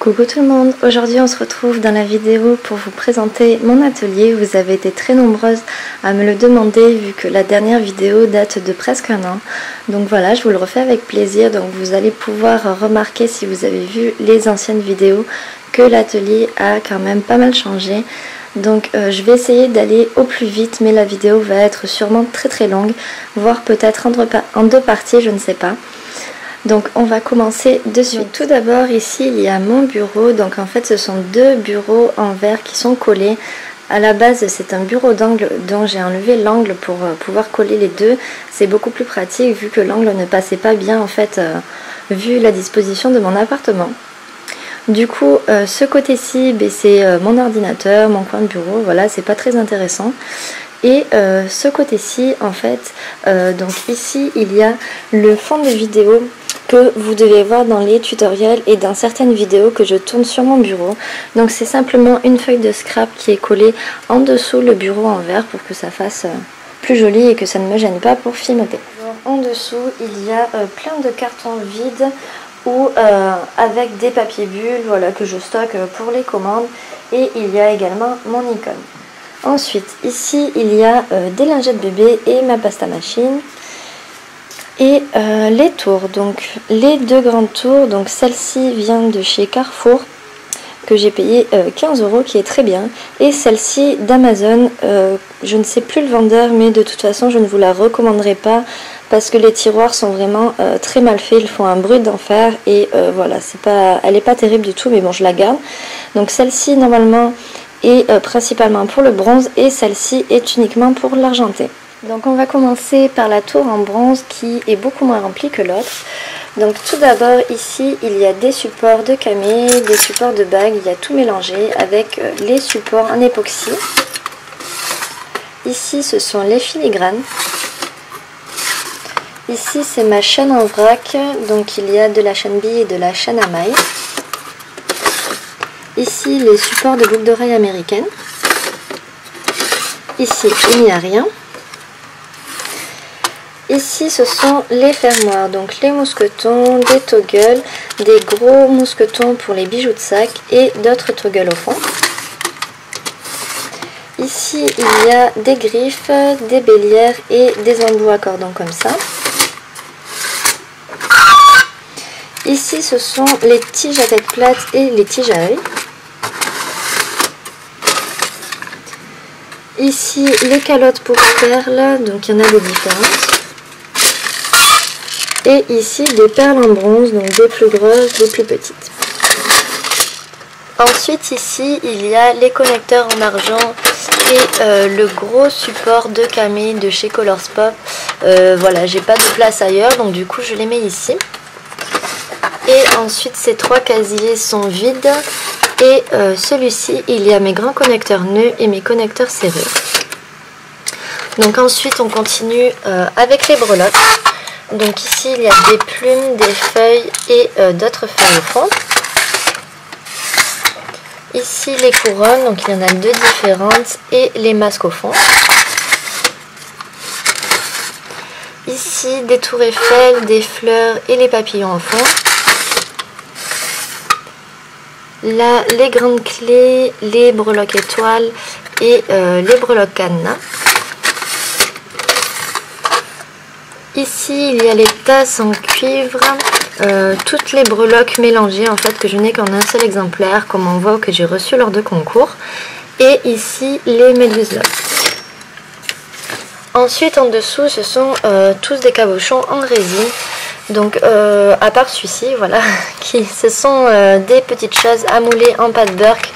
Coucou tout le monde, aujourd'hui on se retrouve dans la vidéo pour vous présenter mon atelier. Vous avez été très nombreuses à me le demander vu que la dernière vidéo date de presque un an. Donc voilà, je vous le refais avec plaisir. Donc vous allez pouvoir remarquer si vous avez vu les anciennes vidéos que l'atelier a quand même pas mal changé. Donc je vais essayer d'aller au plus vite, mais la vidéo va être sûrement très longue, voire peut-être en deux parties, je ne sais pas. Donc on va commencer de suite. Donc, tout d'abord ici il y a mon bureau. Donc en fait ce sont deux bureaux en verre qui sont collés. À la base c'est un bureau d'angle dont j'ai enlevé l'angle pour pouvoir coller les deux. C'est beaucoup plus pratique vu que l'angle ne passait pas bien en fait vu la disposition de mon appartement. Du coup ce côté-ci c'est mon ordinateur, mon coin de bureau, voilà, c'est pas très intéressant. Et ce côté-ci en fait, donc ici il y a le fond de vidéo que vous devez voir dans les tutoriels et dans certaines vidéos que je tourne sur mon bureau. Donc c'est simplement une feuille de scrap qui est collée en dessous le bureau en verre pour que ça fasse plus joli et que ça ne me gêne pas pour filmoter. En dessous il y a plein de cartons vides ou avec des papiers bulles, voilà, que je stocke pour les commandes, et il y a également mon icône. Ensuite ici il y a des lingettes bébé et ma pasta machine. Et les tours, donc les deux grandes tours, donc celle-ci vient de chez Carrefour que j'ai payé 15 €, qui est très bien, et celle-ci d'Amazon, je ne sais plus le vendeur, mais de toute façon je ne vous la recommanderai pas parce que les tiroirs sont vraiment très mal faits, ils font un bruit d'enfer et voilà, elle n'est pas terrible du tout, mais bon, je la garde. Donc celle-ci normalement est principalement pour le bronze et celle-ci est uniquement pour l'argenté. Donc on va commencer par la tour en bronze qui est beaucoup moins remplie que l'autre. Donc tout d'abord ici il y a des supports de camé, des supports de bagues, il y a tout mélangé avec les supports en époxy. Ici ce sont les filigranes. Ici c'est ma chaîne en vrac, donc il y a de la chaîne bille et de la chaîne à mailles. Ici les supports de boucles d'oreilles américaines. Ici il n'y a rien. Ici ce sont les fermoirs, donc les mousquetons, des toggles, des gros mousquetons pour les bijoux de sac et d'autres toggles au fond. Ici il y a des griffes, des bélières et des embouts à cordon comme ça. Ici ce sont les tiges à tête plate et les tiges à œil. Ici les calottes pour perles, donc il y en a de différentes. Et ici des perles en bronze, donc des plus grosses, des plus petites. Ensuite ici il y a les connecteurs en argent et le gros support de camé de chez Colorspop. Voilà, j'ai pas de place ailleurs, donc du coup je les mets ici. Et ensuite ces trois casiers sont vides. Et celui-ci il y a mes grands connecteurs nœuds et mes connecteurs serrés. Donc ensuite on continue avec les breloques. Donc ici il y a des plumes, des feuilles et d'autres feuilles au fond. Ici les couronnes, donc il y en a deux différentes, et les masques au fond. Ici des tours Eiffel, des fleurs et les papillons au fond. Là les grandes clés, les breloques étoiles et les breloques cadenas. Ici il y a les tasses en cuivre, toutes les breloques mélangées en fait que je n'ai qu'en un seul exemplaire comme on voit que j'ai reçu lors de concours. Et ici les méduses loques. Ensuite en dessous ce sont tous des cabochons en résine. Donc à part celui-ci, voilà, ce sont des petites choses à mouler en pâte Burke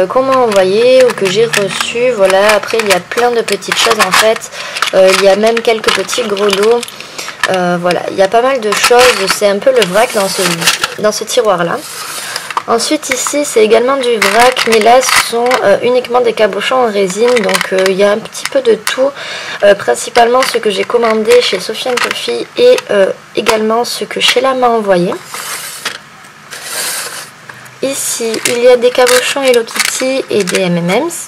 qu'on m'a envoyé ou que j'ai reçu. Voilà, après il y a plein de petites choses en fait. Il y a même quelques petits gros lots. Voilà, il y a pas mal de choses. C'est un peu le vrac dans ce tiroir là. Ensuite ici c'est également du vrac, mais là ce sont uniquement des cabochons en résine. Donc il y a un petit peu de tout, principalement ce que j'ai commandé chez Sophie & Coffee et également ce que Sheila m'a envoyé. Ici il y a des cabochons Hello Kitty et des M&M's.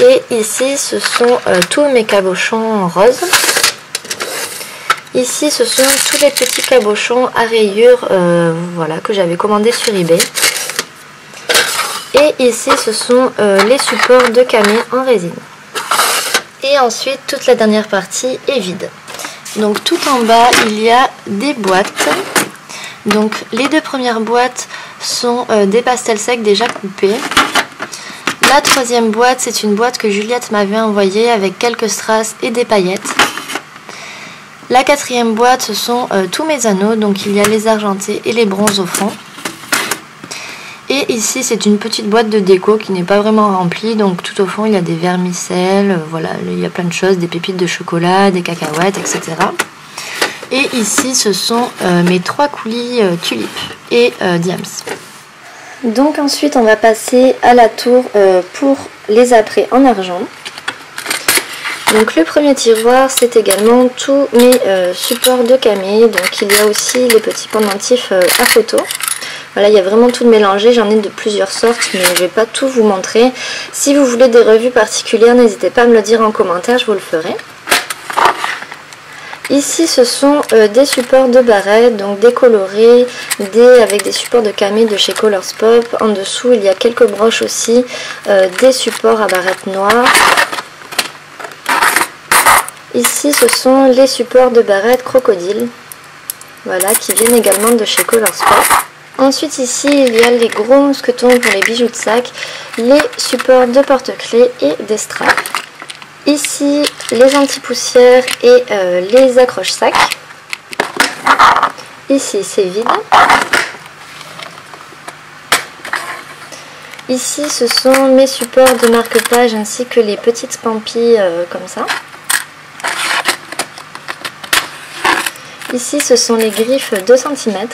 Et ici ce sont tous mes cabochons en rose. Ici ce sont tous les petits cabochons à rayures, voilà, que j'avais commandé sur eBay. Et ici ce sont les supports de camé en résine. Et ensuite toute la dernière partie est vide. Donc tout en bas il y a des boîtes. Donc les deux premières boîtes sont des pastels secs déjà coupés. La troisième boîte, c'est une boîte que Juliette m'avait envoyée avec quelques strass et des paillettes. La quatrième boîte, ce sont tous mes anneaux, donc il y a les argentés et les bronzes au fond. Et ici, c'est une petite boîte de déco qui n'est pas vraiment remplie, donc tout au fond, il y a des vermicelles, voilà, il y a plein de choses, des pépites de chocolat, des cacahuètes, etc. Et ici, ce sont mes 3 coulis tulipes et diams. Donc ensuite, on va passer à la tour pour les apprêts en argent. Donc le premier tiroir, c'est également tous mes supports de camé. Donc il y a aussi les petits pendentifs à photo. Voilà, il y a vraiment tout de mélangé, j'en ai de plusieurs sortes, mais je ne vais pas tout vous montrer. Si vous voulez des revues particulières, n'hésitez pas à me le dire en commentaire, je vous le ferai. Ici, ce sont des supports de barrettes, donc décolorés, avec des supports de camé de chez Colors Pop. En dessous, il y a quelques broches aussi, des supports à barrettes noires. Ici, ce sont les supports de barrettes crocodile, voilà, qui viennent également de chez Colors Pop. Ensuite, ici, il y a les gros mousquetons pour les bijoux de sac, les supports de porte-clés et des straps. Ici, les anti-poussières et les accroches-sacs. Ici, c'est vide. Ici, ce sont mes supports de marque-page ainsi que les petites pampilles comme ça. Ici, ce sont les griffes 2 cm.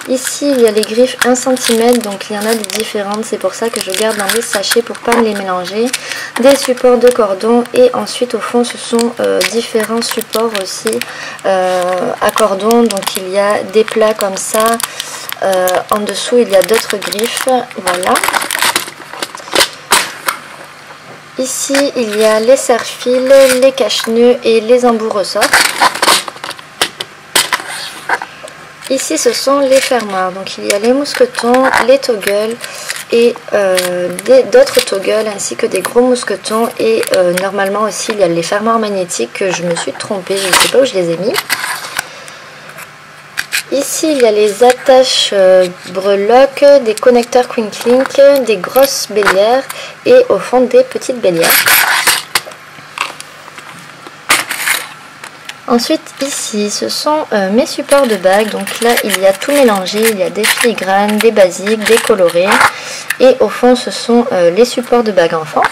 Ici, il y a les griffes 1 cm, donc il y en a des différentes, c'est pour ça que je garde dans des sachets pour ne pas me les mélanger. Des supports de cordon et ensuite au fond ce sont différents supports aussi à cordon, donc il y a des plats comme ça, en dessous il y a d'autres griffes, voilà. Ici, il y a les serre-fils, les cache-nœuds et les embouts ressorts. Ici, ce sont les fermoirs. Donc, il y a les mousquetons, les toggles et d'autres toggles ainsi que des gros mousquetons. Et normalement aussi, il y a les fermoirs magnétiques que je me suis trompée. Je ne sais pas où je les ai mis. Ici, il y a les attaches breloques, des connecteurs Quinklink, des grosses bélières et au fond des petites bélières. Ensuite, ici, ce sont mes supports de bagues. Donc là, il y a tout mélangé. Il y a des filigranes, des basiques, des colorés. Et au fond, ce sont les supports de bagues enfants.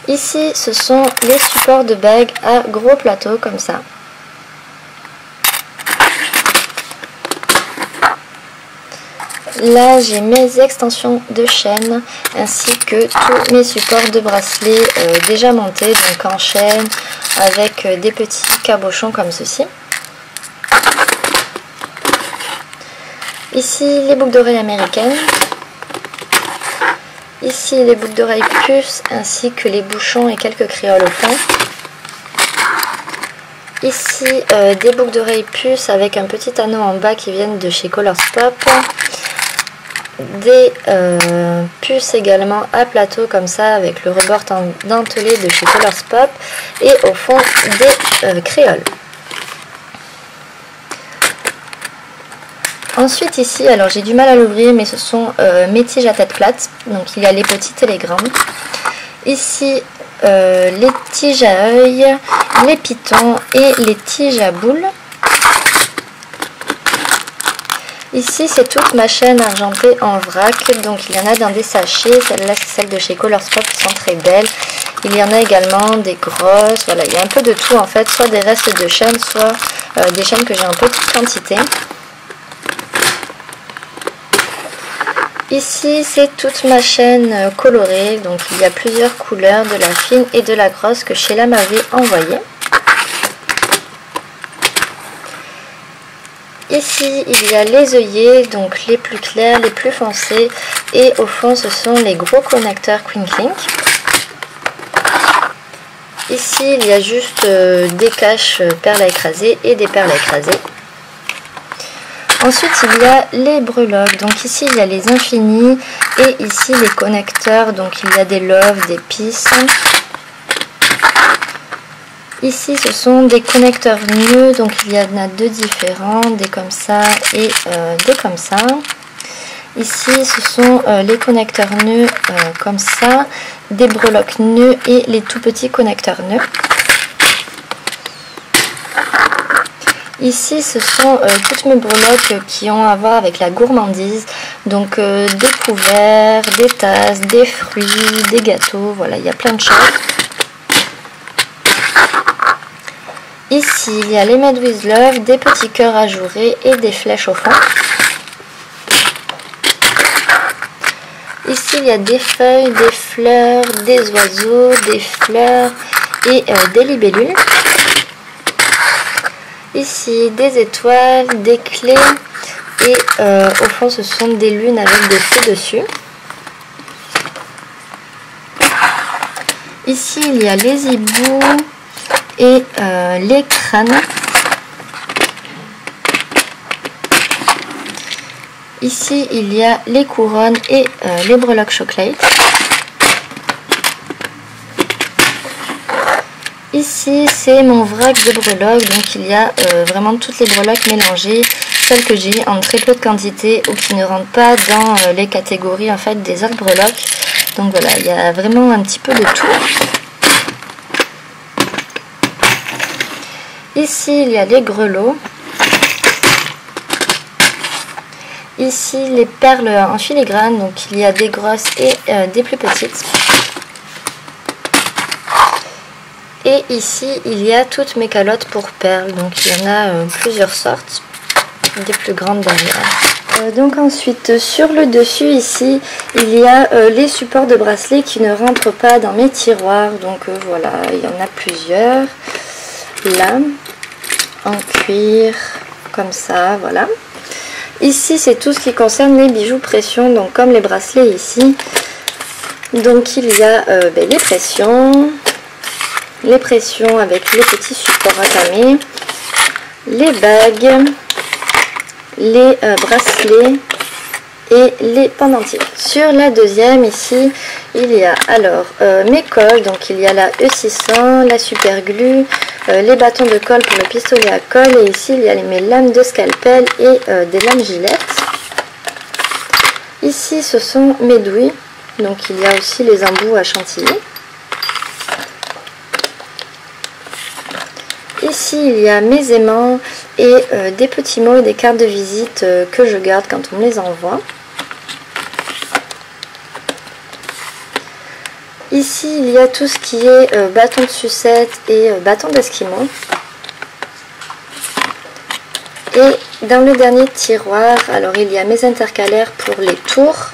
Ici, ce sont les supports de bagues à gros plateau, comme ça. Là, j'ai mes extensions de chaîne ainsi que tous mes supports de bracelets déjà montés, donc en chaîne avec des petits cabochons comme ceci. Ici, les boucles d'oreilles américaines. Ici, les boucles d'oreilles puces ainsi que les bouchons et quelques créoles au fond. Ici, des boucles d'oreilles puces avec un petit anneau en bas qui viennent de chez Colors Pop. Des puces également à plateau comme ça avec le rebord dentelé de chez Colors Pop et au fond des créoles. Ensuite ici, alors j'ai du mal à l'ouvrir mais ce sont mes tiges à tête plate, donc il y a les petits et les grandes. Ici les tiges à œil, les pitons et les tiges à boules. Ici, c'est toute ma chaîne argentée en vrac, donc il y en a dans des sachets, celle-là c'est celle de chez Colors Pop qui sont très belles. Il y en a également des grosses, voilà, il y a un peu de tout en fait, soit des restes de chaînes, soit des chaînes que j'ai en petite quantité. Ici, c'est toute ma chaîne colorée, donc il y a plusieurs couleurs, de la fine et de la grosse que Sheila m'avait envoyée. Ici, il y a les œillets, donc les plus clairs, les plus foncés. Et au fond, ce sont les gros connecteurs Quinklink. Ici, il y a juste des caches perles à écraser et des perles à écraser. Ensuite, il y a les breloques. Donc ici, il y a les infinis et ici les connecteurs. Donc il y a des loves, des peace. Ici, ce sont des connecteurs nœuds. Donc il y en a deux différents, des comme ça et des comme ça. Ici, ce sont les connecteurs nœuds comme ça, des breloques nœuds et les tout petits connecteurs nœuds. Ici, ce sont toutes mes breloques qui ont à voir avec la gourmandise. Donc des couverts, des tasses, des fruits, des gâteaux. Voilà, il y a plein de choses. Ici, il y a les Made with Love, des petits cœurs ajourés et des flèches au fond. Ici, il y a des feuilles, des fleurs, des oiseaux, des fleurs et des libellules. Ici, des étoiles, des clés et au fond, ce sont des lunes avec des feux dessus. Ici, il y a les hiboux et les crânes. Ici, il y a les couronnes et les breloques chocolate. Ici, c'est mon vrac de breloques. Donc, il y a vraiment toutes les breloques mélangées, celles que j'ai en très peu de quantité ou qui ne rentrent pas dans les catégories en fait des autres breloques. Donc voilà, il y a vraiment un petit peu de tout. Ici, il y a les grelots. Ici, les perles en filigrane, donc il y a des grosses et des plus petites. Et ici, il y a toutes mes calottes pour perles, donc il y en a plusieurs sortes, des plus grandes d'ailleurs. Donc ensuite, sur le dessus ici, il y a les supports de bracelets qui ne rentrent pas dans mes tiroirs, donc voilà, il y en a plusieurs. Là, en cuir, comme ça, voilà. Ici, c'est tout ce qui concerne les bijoux pression, donc comme les bracelets ici. Donc il y a les pressions avec les petits supports atamés, les bagues, les bracelets et les pendentifs. Sur la deuxième ici, il y a alors mes colles, donc il y a la E600, la super glue, les bâtons de colle pour le pistolet à colle, et ici il y a mes lames de scalpel et des lames gilettes. Ici ce sont mes douilles, donc il y a aussi les embouts à chantilly. Ici il y a mes aimants et des petits mots et des cartes de visite que je garde quand on me les envoie. Ici, il y a tout ce qui est bâton de sucette et bâton d'esquimau. Et dans le dernier tiroir, alors il y a mes intercalaires pour les tours.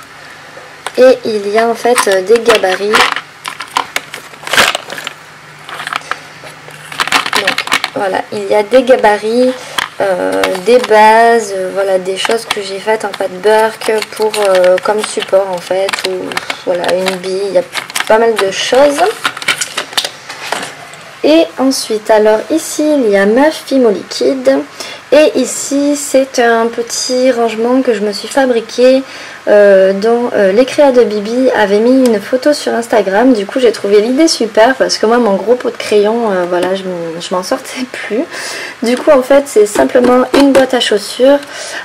Et il y a en fait des gabarits. Donc voilà, il y a des gabarits, des bases, voilà, des choses que j'ai faites en pâte Burke pour comme support en fait, ou voilà, une bille, il y a pas mal de choses. Et ensuite, alors ici il y a ma Fimo liquide, et ici c'est un petit rangement que je me suis fabriqué dont les créas de Bibi avaient mis une photo sur Instagram. Du coup j'ai trouvé l'idée super parce que moi mon gros pot de crayon, voilà, je m'en sortais plus. Du coup en fait c'est simplement une boîte à chaussures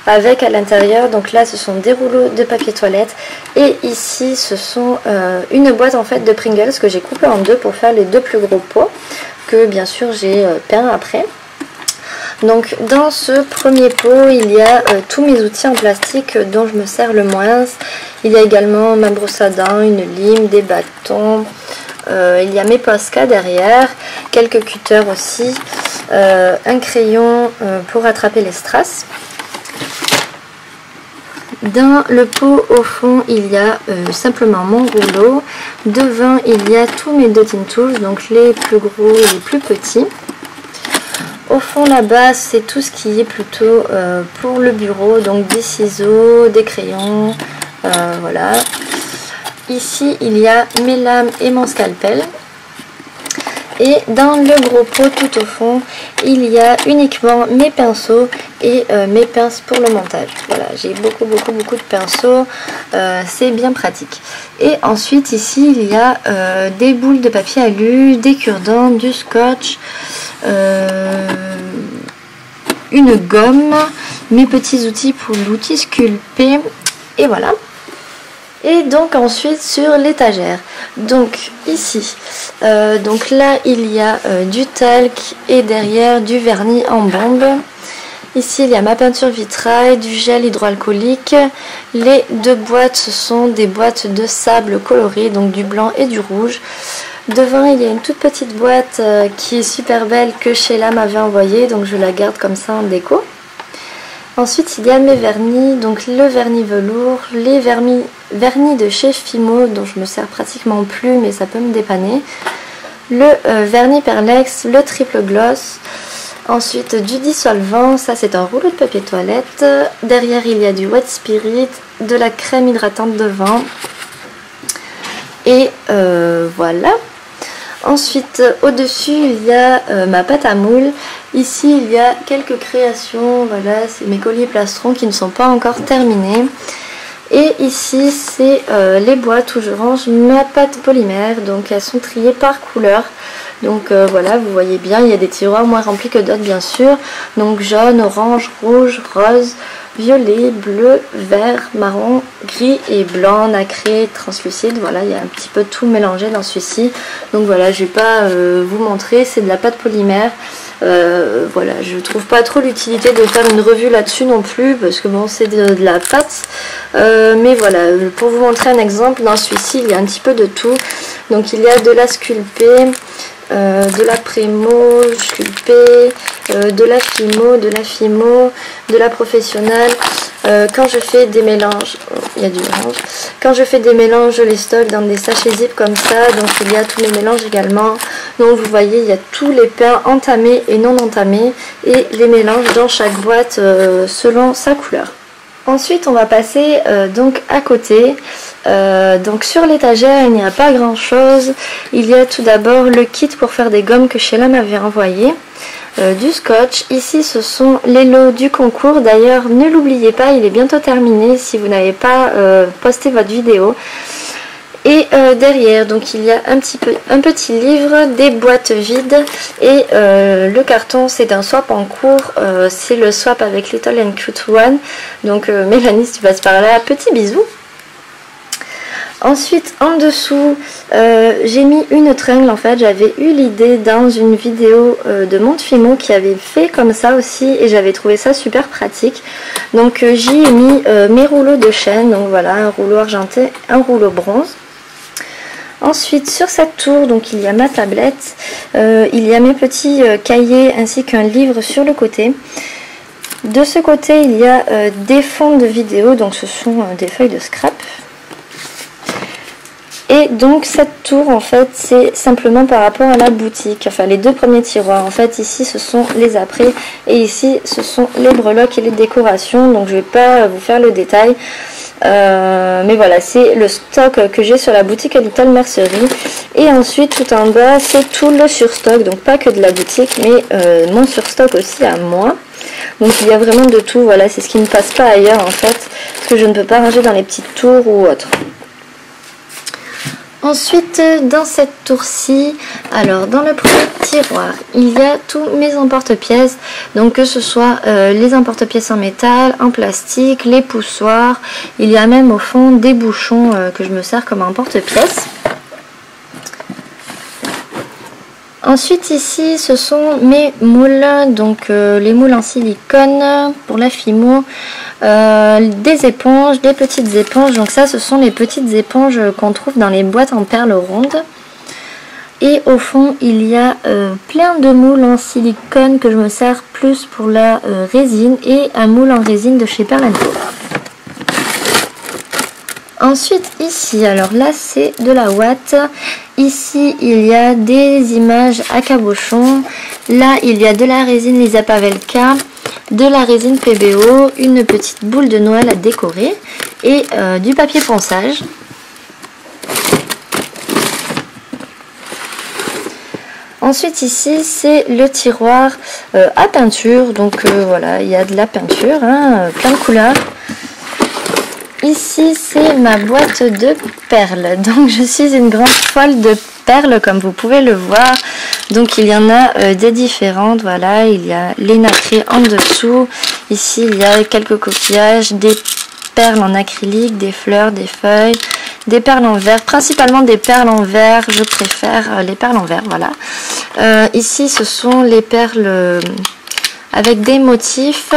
avec à l'intérieur, donc là ce sont des rouleaux de papier toilette, et ici ce sont une boîte en fait de Pringles que j'ai coupé en deux pour faire les deux plus gros pots, que bien sûr j'ai peint après. Donc dans ce premier pot, il y a tous mes outils en plastique dont je me sers le moins. Il y a également ma brosse à dents, une lime, des bâtons. Il y a mes Posca derrière, quelques cutters aussi, un crayon pour attraper les strass. Dans le pot au fond, il y a simplement mon rouleau. Devant, il y a tous mes dotting tools, donc les plus gros et les plus petits. Au fond là-bas, c'est tout ce qui est plutôt pour le bureau, donc des ciseaux, des crayons, voilà. Ici, il y a mes lames et mon scalpel. Et dans le gros pot tout au fond, il y a uniquement mes pinceaux et mes pinces pour le montage. Voilà, j'ai beaucoup de pinceaux, c'est bien pratique. Et ensuite ici il y a des boules de papier alu, des cure-dents, du scotch, une gomme, mes petits outils pour l'outil sculpté, et voilà. Et donc ensuite sur l'étagère, donc ici, donc là il y a du talc et derrière du vernis en bombe. Ici il y a ma peinture vitrail, du gel hydroalcoolique. Les deux boîtes, ce sont des boîtes de sable coloré, donc du blanc et du rouge. Devant il y a une toute petite boîte qui est super belle que Sheila m'avait envoyée, donc je la garde comme ça en déco. Ensuite il y a mes vernis, donc le vernis velours, les vernis de chez Fimo dont je me sers pratiquement plus mais ça peut me dépanner, le vernis Perlex, le triple gloss, ensuite du dissolvant, ça c'est un rouleau de papier toilette, derrière il y a du wet spirit, de la crème hydratante devant et voilà. Ensuite au-dessus il y a ma pâte à moule. Ici il y a quelques créations, voilà, c'est mes colliers plastrons qui ne sont pas encore terminés. Et ici c'est les boîtes où je range ma pâte polymère, donc elles sont triées par couleur. Donc voilà, vous voyez bien, il y a des tiroirs moins remplis que d'autres bien sûr. Donc jaune, orange, rouge, rose, violet, bleu, vert, marron, gris et blanc, nacré, translucide. Voilà, il y a un petit peu tout mélangé dans celui-ci. Donc voilà, je ne vais pas vous montrer, c'est de la pâte polymère. Voilà, je trouve pas trop l'utilité de faire une revue là-dessus non plus parce que bon, c'est de la pâte. Mais voilà, pour vous montrer un exemple, dans celui-ci, il y a un petit peu de tout. Donc il y a de la sculpée, de la prémo sculpée, de la fimo, de la professionnelle. Quand je fais des mélanges, il y a du orange. Quand je fais des mélanges, je les stocke dans des sachets zip comme ça. Donc il y a tous les mélanges également. Donc vous voyez, il y a tous les pains entamés et non entamés et les mélanges dans chaque boîte selon sa couleur. Ensuite on va passer donc à côté. Donc sur l'étagère il n'y a pas grand chose. Il y a tout d'abord le kit pour faire des gommes que Sheila m'avait envoyé, du scotch. Ici ce sont les lots du concours, d'ailleurs ne l'oubliez pas, il est bientôt terminé si vous n'avez pas posté votre vidéo. Et derrière donc il y a un petit livre, des boîtes vides et le carton c'est un swap en cours, c'est le swap avec Little and Cute One. Donc Mélanie, si tu passes par là, petit bisou. Ensuite en dessous j'ai mis une tringle. En fait j'avais eu l'idée dans une vidéo de Montefimo qui avait fait comme ça aussi et j'avais trouvé ça super pratique. Donc j'y ai mis mes rouleaux de chaîne, donc voilà, un rouleau argenté, un rouleau bronze. Ensuite sur cette tour donc il y a ma tablette, il y a mes petits cahiers ainsi qu'un livre sur le côté. De ce côté il y a des fonds de vidéo, donc ce sont des feuilles de scrap. Et donc cette tour en fait c'est simplement par rapport à la boutique, enfin les deux premiers tiroirs. En fait ici ce sont les après et ici ce sont les breloques et les décorations. Donc je vais pas vous faire le détail. Mais voilà, c'est le stock que j'ai sur la boutique Little Mercerie. Et ensuite tout en bas c'est tout le surstock, donc pas que de la boutique mais mon surstock aussi à moi. Donc il y a vraiment de tout, voilà, c'est ce qui ne passe pas ailleurs en fait, parce que je ne peux pas ranger dans les petites tours ou autres. Ensuite dans cette tour-ci, alors dans le premier tiroir il y a tous mes emporte-pièces, donc que ce soit les emporte-pièces en métal, en plastique, les poussoirs, il y a même au fond des bouchons que je me sers comme emporte-pièces. Ensuite ici ce sont mes moules, donc les moules en silicone pour la Fimo, des éponges, des petites éponges, donc ça ce sont les petites éponges qu'on trouve dans les boîtes en perles rondes. Et au fond il y a plein de moules en silicone que je me sers plus pour la résine et un moule en résine de chez Perle & Co. Ensuite ici, alors là c'est de la ouate. Ici il y a des images à cabochon. Là il y a de la résine Lisa Pavelka, de la résine PBO, une petite boule de Noël à décorer et du papier ponçage. Ensuite ici c'est le tiroir à peinture, donc voilà, il y a de la peinture, hein, plein de couleurs. Ici c'est ma boîte de perles, donc je suis une grande folle de perles comme vous pouvez le voir. Donc il y en a des différentes, voilà, il y a les nacrés en dessous, ici il y a quelques coquillages, des perles en acrylique, des fleurs, des feuilles, des perles en verre, principalement des perles en verre, je préfère les perles en verre, voilà. Ici ce sont les perles avec des motifs.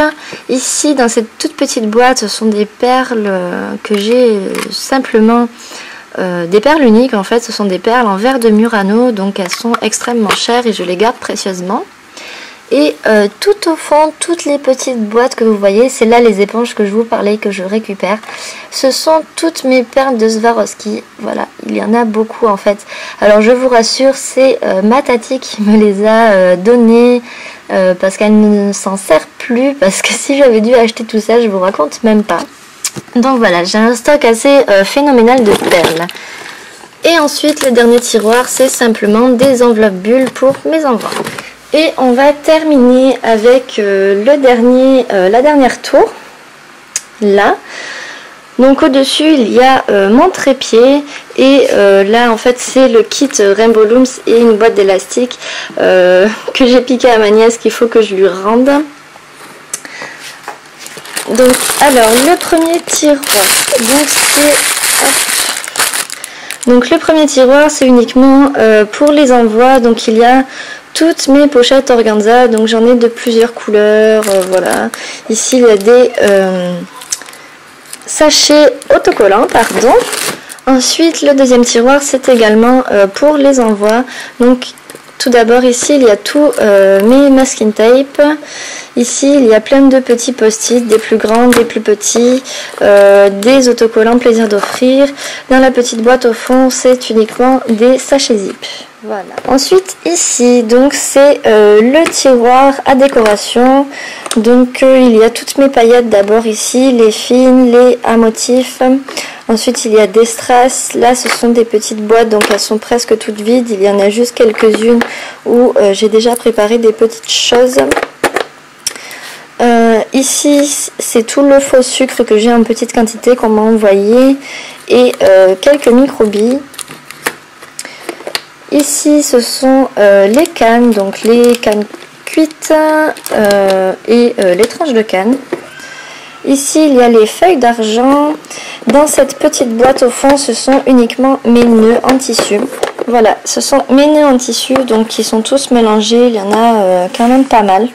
Ici dans cette toute petite boîte ce sont des perles que j'ai simplement des perles uniques en fait, ce sont des perles en verre de Murano, donc elles sont extrêmement chères et je les garde précieusement. Et tout au fond, toutes les petites boîtes que vous voyez, c'est là les éponges que je vous parlais, que je récupère. Ce sont toutes mes perles de Swarovski. Voilà, il y en a beaucoup en fait. Alors je vous rassure, c'est ma tati qui me les a données parce qu'elle ne s'en sert plus. Parce que si j'avais dû acheter tout ça, je vous raconte même pas. Donc voilà, j'ai un stock assez phénoménal de perles. Et ensuite, le dernier tiroir, c'est simplement des enveloppes bulles pour mes envois. Et on va terminer avec la dernière tour, là. Donc au-dessus, il y a mon trépied et là, en fait, c'est le kit Rainbow Looms et une boîte d'élastique que j'ai piqué à ma nièce qu'il faut que je lui rende. Donc, alors, le premier tiroir, donc le premier tiroir, c'est uniquement pour les envois. Donc il y a toutes mes pochettes organza, donc j'en ai de plusieurs couleurs, voilà. Ici il y a des sachets autocollants, pardon. Ensuite le deuxième tiroir c'est également pour les envois. Donc tout d'abord ici il y a tous mes masking tape. Ici il y a plein de petits post-it, des plus grands, des plus petits, des autocollants plaisir d'offrir. Dans la petite boîte au fond c'est uniquement des sachets zip. Voilà. Ensuite ici donc c'est le tiroir à décoration. Donc il y a toutes mes paillettes d'abord ici, les fines, les à motifs. Ensuite il y a des strass, là ce sont des petites boîtes donc elles sont presque toutes vides. Il y en a juste quelques-unes où j'ai déjà préparé des petites choses. Ici c'est tout le faux sucre que j'ai en petite quantité qu'on m'a envoyé et quelques micro-billes. Ici ce sont les cannes, donc les cannes cuites et les tranches de canne. Ici il y a les feuilles d'argent. Dans cette petite boîte au fond ce sont uniquement mes nœuds en tissu. Voilà, ce sont mes nœuds en tissu donc qui sont tous mélangés, il y en a quand même pas mal.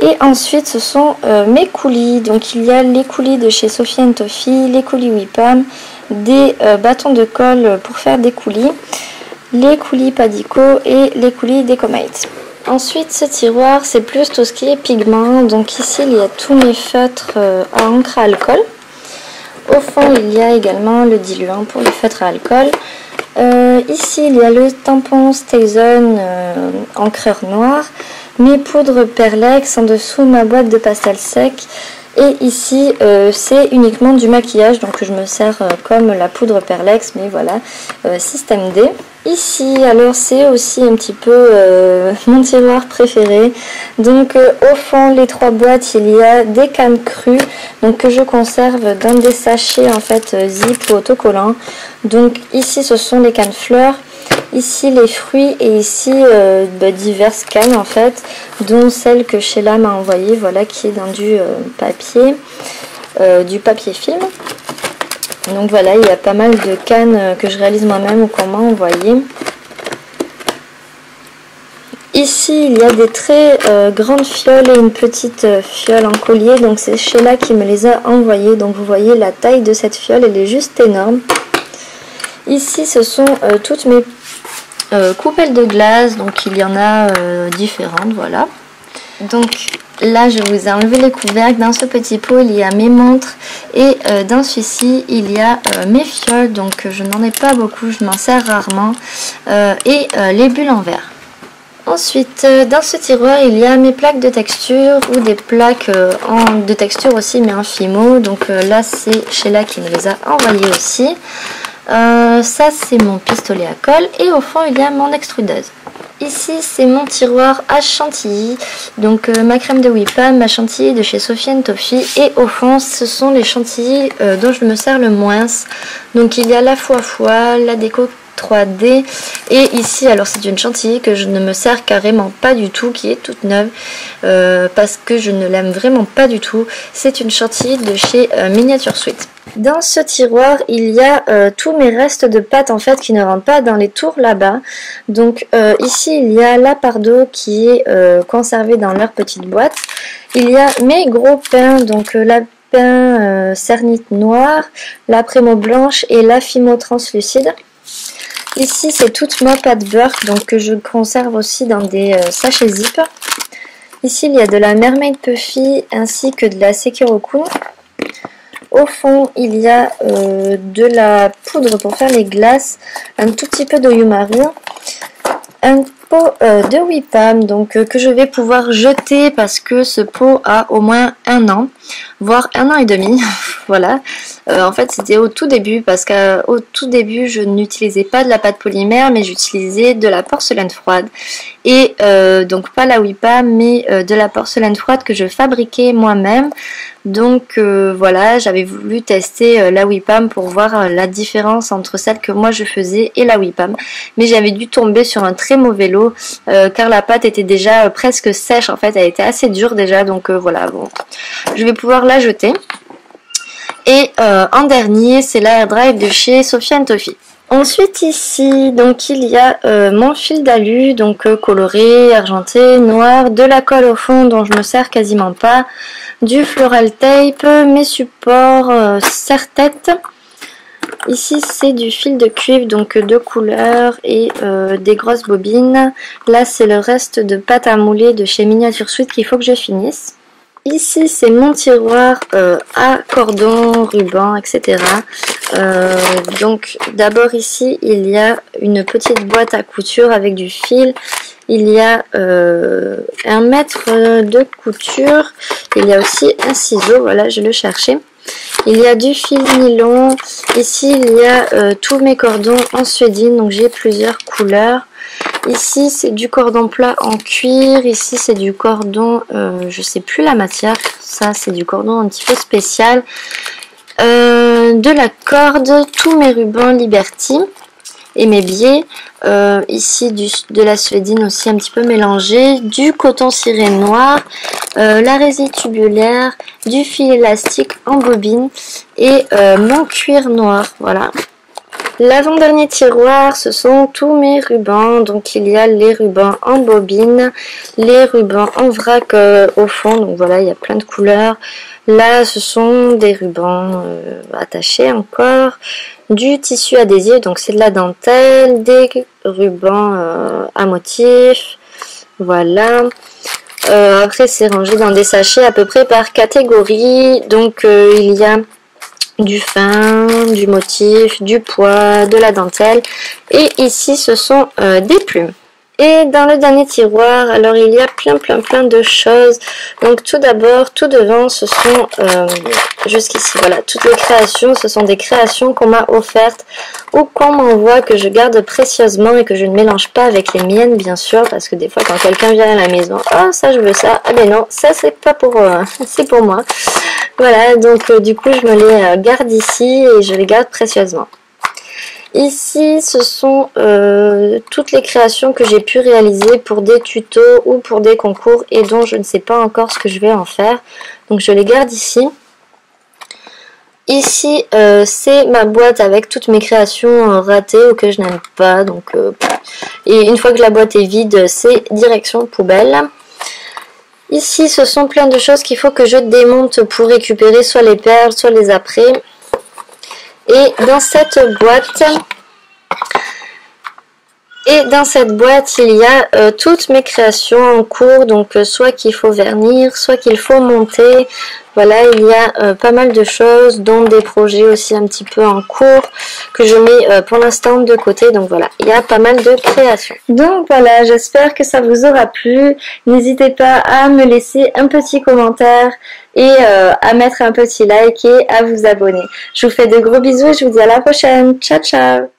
Et ensuite ce sont mes coulis, donc il y a les coulis de chez Sophie & Toffee, les coulis Wipam, des bâtons de colle pour faire des coulis, les coulis Padico et les coulis Decomate. Ensuite ce tiroir c'est plus tout ce qui est pigment, donc ici il y a tous mes feutres à encre à alcool. Au fond il y a également le diluant pour les feutres à alcool. Ici il y a le tampon StayZone encreur noir, mes poudres Perlex, en dessous ma boîte de pastel sec. Et ici c'est uniquement du maquillage, donc je me sers comme la poudre Perlex, mais voilà, système D. Ici alors c'est aussi un petit peu mon tiroir préféré. Donc au fond les trois boîtes il y a des cannes crues, donc que je conserve dans des sachets en fait zip ou autocollants. Donc ici ce sont les cannes fleurs, ici les fruits et ici diverses cannes en fait, dont celle que Sheila m'a envoyée, voilà, qui est dans du papier film. Donc voilà, il y a pas mal de cannes que je réalise moi-même ou qu'on m'a envoyées. Ici il y a des très grandes fioles et une petite fiole en collier, donc c'est Sheila qui me les a envoyées. Donc vous voyez la taille de cette fiole, elle est juste énorme. Ici ce sont toutes mes coupelles de glace, donc il y en a différentes, voilà. Donc là je vous ai enlevé les couvercles. Dans ce petit pot il y a mes montres et dans celui-ci il y a mes fioles, donc je n'en ai pas beaucoup, je m'en sers rarement, et les bulles en verre. Ensuite dans ce tiroir il y a mes plaques de texture ou des plaques de texture aussi mais en fimo, donc là c'est Sheila qui me les a envoyées aussi. Ça c'est mon pistolet à colle et au fond il y a mon extrudeuse. Ici c'est mon tiroir à chantilly, donc ma crème de Wipam, ma chantilly de chez Sophie & Toffee, et au fond ce sont les chantilly dont je me sers le moins. Donc il y a la Foie, la déco 3D, et ici alors c'est une chantilly que je ne me sers carrément pas du tout, qui est toute neuve parce que je ne l'aime vraiment pas du tout. C'est une chantilly de chez Miniature Sweet. Dans ce tiroir il y a tous mes restes de pâte en fait qui ne rentrent pas dans les tours là-bas. Donc ici il y a la Pardo qui est conservée dans leur petite boîte. Il y a mes gros pains, donc la cernite noire, la Prémo blanche et la Fimo translucide. Ici c'est toute ma pâte beurre, donc que je conserve aussi dans des sachets zip. Ici il y a de la Mermaid Puffy ainsi que de la Sekirokun. Au fond il y a de la poudre pour faire les glaces, un tout petit peu d'Oyumaru, un pot de Wipam donc que je vais pouvoir jeter parce que ce pot a au moins 1 an, voire 1 an et demi. Voilà, en fait c'était au tout début parce qu'au tout début je n'utilisais pas de la pâte polymère mais j'utilisais de la porcelaine froide et donc pas la Wipam mais de la porcelaine froide que je fabriquais moi-même. Donc voilà, j'avais voulu tester la Wipam pour voir la différence entre celle que moi je faisais et la Wipam, mais j'avais dû tomber sur un très mauvais lot car la pâte était déjà presque sèche, en fait elle était assez dure déjà, donc voilà, bon, je vais pouvoir la jeter. Et en dernier c'est la Air Drive de chez Sophie & Toffee. Ensuite ici donc il y a mon fil d'alu, donc coloré, argenté, noir, de la colle au fond dont je me sers quasiment pas, du floral tape, mes supports serre-tête. Ici c'est du fil de cuivre, donc de couleurs et des grosses bobines. Là c'est le reste de pâte à mouler de chez Miniature Sweet qu'il faut que je finisse. Ici c'est mon tiroir à cordon, ruban, etc. Donc d'abord ici il y a une petite boîte à couture avec du fil. Il y a 1 mètre de couture. Il y a aussi un ciseau, voilà je le cherchais. Il y a du fil nylon. Ici il y a tous mes cordons en suédine, donc j'ai plusieurs couleurs. Ici c'est du cordon plat en cuir, ici c'est du cordon, je sais plus la matière, ça c'est du cordon un petit peu spécial, de la corde, tous mes rubans Liberty et mes biais, ici de la suédine aussi un petit peu mélangé, du coton ciré noir, la résine tubulaire, du fil élastique en bobine et mon cuir noir, voilà. L'avant-dernier tiroir, ce sont tous mes rubans. Donc il y a les rubans en bobine, les rubans en vrac au fond. Donc voilà, il y a plein de couleurs. Là, ce sont des rubans attachés encore, du tissu adhésif, donc c'est de la dentelle, des rubans à motifs. Voilà. Après, c'est rangé dans des sachets à peu près par catégorie. Donc il y a du fin, du motif, du pois, de la dentelle, et ici ce sont des plumes. Et dans le dernier tiroir, alors il y a plein de choses. Donc tout d'abord, tout devant, ce sont jusqu'ici, voilà, toutes les créations, ce sont des créations qu'on m'a offertes ou qu'on m'envoie, que je garde précieusement et que je ne mélange pas avec les miennes, bien sûr, parce que des fois quand quelqu'un vient à la maison, oh ça je veux ça, ah ben non, ça c'est pas pour c'est pour moi. Voilà, donc du coup je me les garde ici et je les garde précieusement. Ici, ce sont toutes les créations que j'ai pu réaliser pour des tutos ou pour des concours et dont je ne sais pas encore ce que je vais en faire. Donc je les garde ici. Ici, c'est ma boîte avec toutes mes créations ratées ou que je n'aime pas. Donc, et une fois que la boîte est vide, c'est direction poubelle. Ici, ce sont plein de choses qu'il faut que je démonte pour récupérer soit les perles, soit les apprêts. Et dans cette boîte, il y a toutes mes créations en cours, donc soit qu'il faut vernir, soit qu'il faut monter. Voilà, il y a pas mal de choses, dont des projets aussi un petit peu en cours, que je mets pour l'instant de côté. Donc voilà, il y a pas mal de créations. Donc voilà, j'espère que ça vous aura plu. N'hésitez pas à me laisser un petit commentaire et à mettre un petit like et à vous abonner. Je vous fais de gros bisous et je vous dis à la prochaine. Ciao ciao.